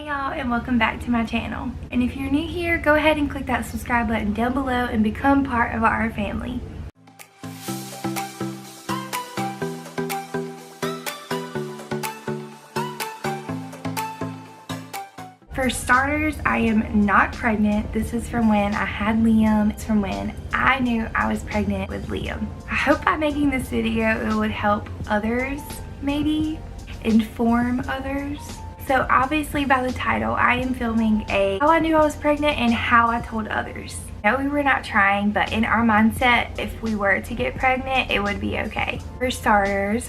y'all, and welcome back to my channel. And if you're new here, go ahead and click that subscribe button down below and become part of our family. For starters, I am not pregnant. This is from when I had Liam. It's from when I knew I was pregnant with Liam. I hope by making this video it would help others, maybe inform others. So obviously by the title, I am filming how I knew I was pregnant and how I told others. No, we were not trying, but in our mindset, if we were to get pregnant, it would be okay. For starters,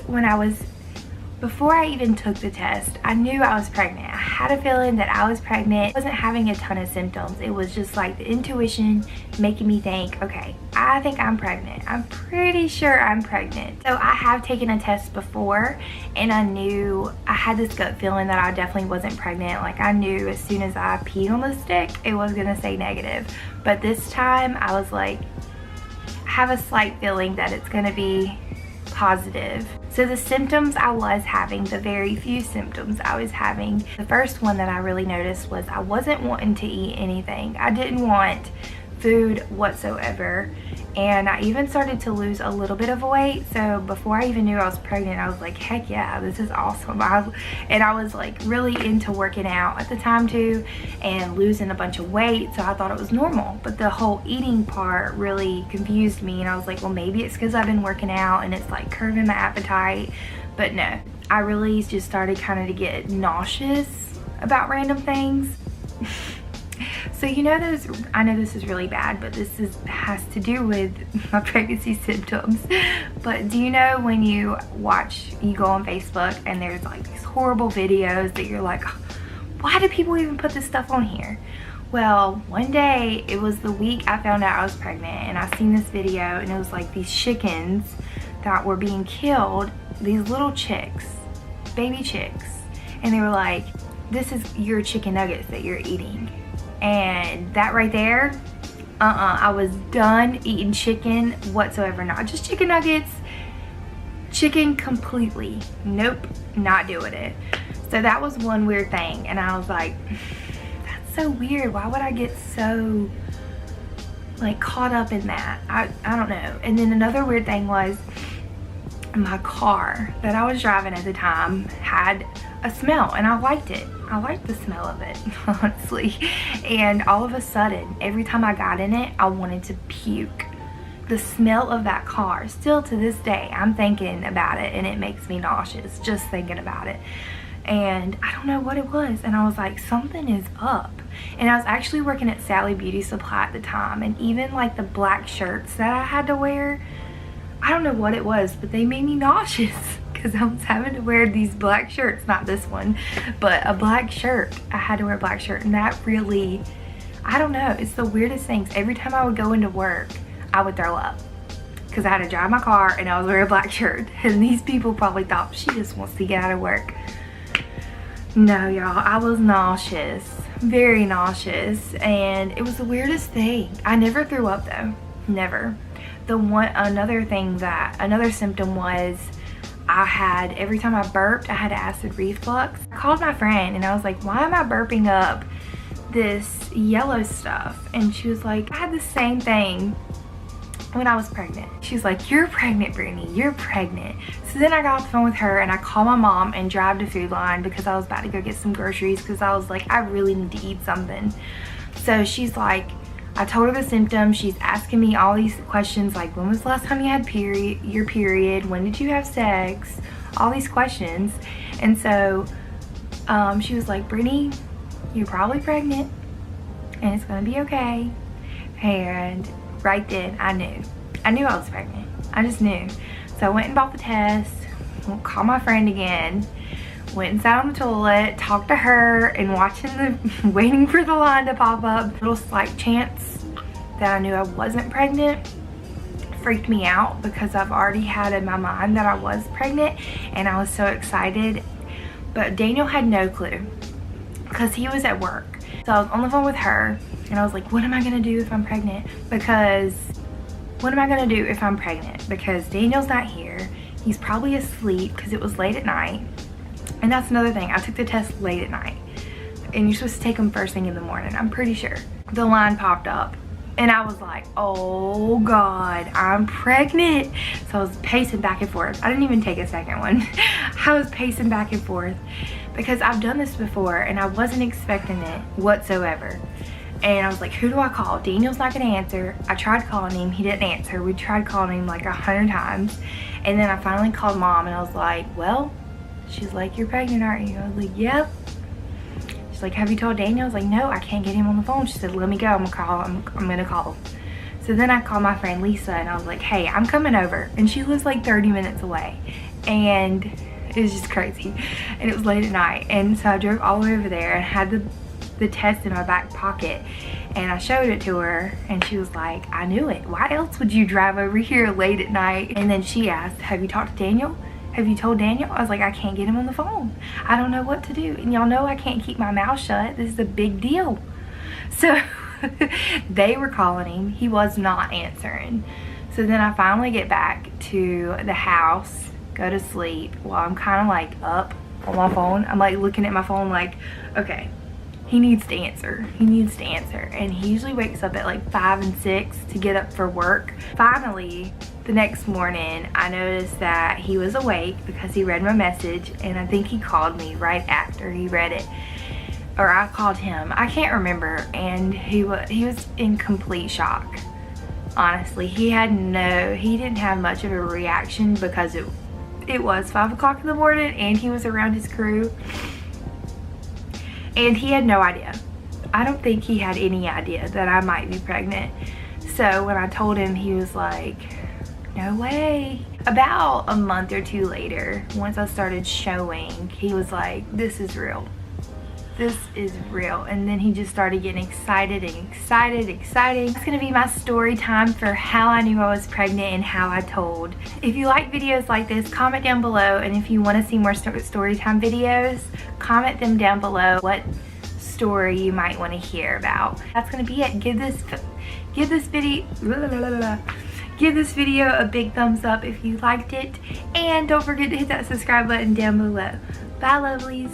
before I even took the test, I knew I was pregnant. I had a feeling that I was pregnant. I wasn't having a ton of symptoms. It was just like the intuition making me think, okay, I think I'm pregnant. I'm pretty sure I'm pregnant. So I have taken a test before and I had this gut feeling that I definitely wasn't pregnant. Like I knew as soon as I peed on the stick, it was gonna say negative. But this time I was like, I have a slight feeling that it's gonna be positive. So the symptoms I was having, the very few symptoms I was having, the first one that I really noticed was I wasn't wanting to eat anything. I didn't want food whatsoever, and I even started to lose a little bit of weight. So before I even knew I was pregnant, I was like, heck yeah, this is awesome. And I was like really into working out at the time too and losing a bunch of weight, so I thought it was normal. But the whole eating part really confused me, and I was like, well, maybe it's because I've been working out and it's like curbing my appetite. But no, I really just started kind of to get nauseous about random things. So you know I know this is really bad, but has to do with my pregnancy symptoms. But do you know when you go on Facebook and there's like these horrible videos that you're like, why do people even put this stuff on here? Well, one day, it was the week I found out I was pregnant, and I seen this video, and it was like these chickens that were being killed, these little chicks, baby chicks. And they were like, this is your chicken nuggets that you're eating. And that right there, I was done eating chicken whatsoever. Not just chicken nuggets, chicken completely. Nope, not doing it. So that was one weird thing, and I was like, that's so weird. Why would I get so like caught up in that? I don't know. And then another weird thing was my car that I was driving at the time had a smell, and I liked it. I liked the smell of it, honestly. And all of a sudden, every time I got in it, I wanted to puke. The smell of that car, still to this day, I'm thinking about it and it makes me nauseous just thinking about it. And I don't know what it was, and I was like, something is up. And I was actually working at Sally Beauty Supply at the time, and even like the black shirts that I had to wear, I don't know what it was, but they made me nauseous because I was having to wear these black shirts, not this one, but a black shirt. I had to wear a black shirt, and that really, I don't know, it's the weirdest things. Every time I would go into work, I would throw up because I had to drive my car and I was wearing a black shirt, and these people probably thought she just wants to get out of work. No, y'all, I was nauseous, very nauseous, and it was the weirdest thing. I never threw up though, never. Another symptom was every time I burped, I had acid reflux. I called my friend and I was like, why am I burping up this yellow stuff? And she was like, I had the same thing when I was pregnant. She was like, you're pregnant, Brittany, you're pregnant. So then I got off the phone with her and I called my mom and drive to Food Line because I was about to go get some groceries because I was like, I really need to eat something. So she's like, I told her the symptoms. She's asking me all these questions like, when was the last time you had your period? When did you have sex? All these questions. And so she was like, Brittany, you're probably pregnant and it's gonna be okay. And right then I knew I was pregnant. I just knew. So I went and bought the test, called my friend again, went and sat on the toilet, talked to her, and waiting for the line to pop up. Little slight chance that I knew I wasn't pregnant freaked me out because I've already had in my mind that I was pregnant, and I was so excited. But Daniel had no clue because he was at work. So I was on the phone with her and I was like, what am I gonna do if I'm pregnant? Because Daniel's not here. He's probably asleep because it was late at night. And that's another thing, I took the test late at night. and you're supposed to take them first thing in the morning, I'm pretty sure. The line popped up and I was like, oh God, I'm pregnant. So I was pacing back and forth. I didn't even take a second one. I was pacing back and forth because I've done this before and I wasn't expecting it whatsoever. And I was like, who do I call? Daniel's not gonna answer. I tried calling him, he didn't answer. We tried calling him like 100 times. And then I finally called mom and I was like, well, she's like, you're pregnant, aren't you? I was like, yep. She's like, have you told Daniel? I was like, no, I can't get him on the phone. She said, let me go, I'm gonna call. So then I called my friend Lisa and I was like, hey, I'm coming over. And she lives like 30 minutes away. And it was just crazy. And it was late at night. And so I drove all the way over there and had the test in my back pocket, and I showed it to her and she was like, I knew it. Why else would you drive over here late at night? And then she asked, have you talked to Daniel? Have you told Daniel? I was like, I can't get him on the phone. I don't know what to do. And y'all know I can't keep my mouth shut. This is a big deal. So they were calling him. He was not answering. So then I finally get back to the house, go to sleep while I'm kind of like up on my phone. I'm like looking at my phone like, okay, he needs to answer. He needs to answer. And he usually wakes up at like 5 and 6 to get up for work. Finally, the next morning, I noticed that he was awake because he read my message, and I think he called me right after he read it. Or I called him. I can't remember. And he was in complete shock. Honestly, he didn't have much of a reaction because it was 5 o'clock in the morning and he was around his crew. And he had no idea. I don't think he had any idea that I might be pregnant. So when I told him, he was like, no way. About a month or two later, once I started showing, he was like, this is real. This is real. And then he just started getting excited and excited. It's gonna be my story time for how I knew I was pregnant and how I told. If you like videos like this, comment down below. And if you wanna see more story time videos, comment them down below what story you might wanna hear about. That's gonna be it. Give this video a big thumbs up if you liked it. And don't forget to hit that subscribe button down below. Bye, lovelies.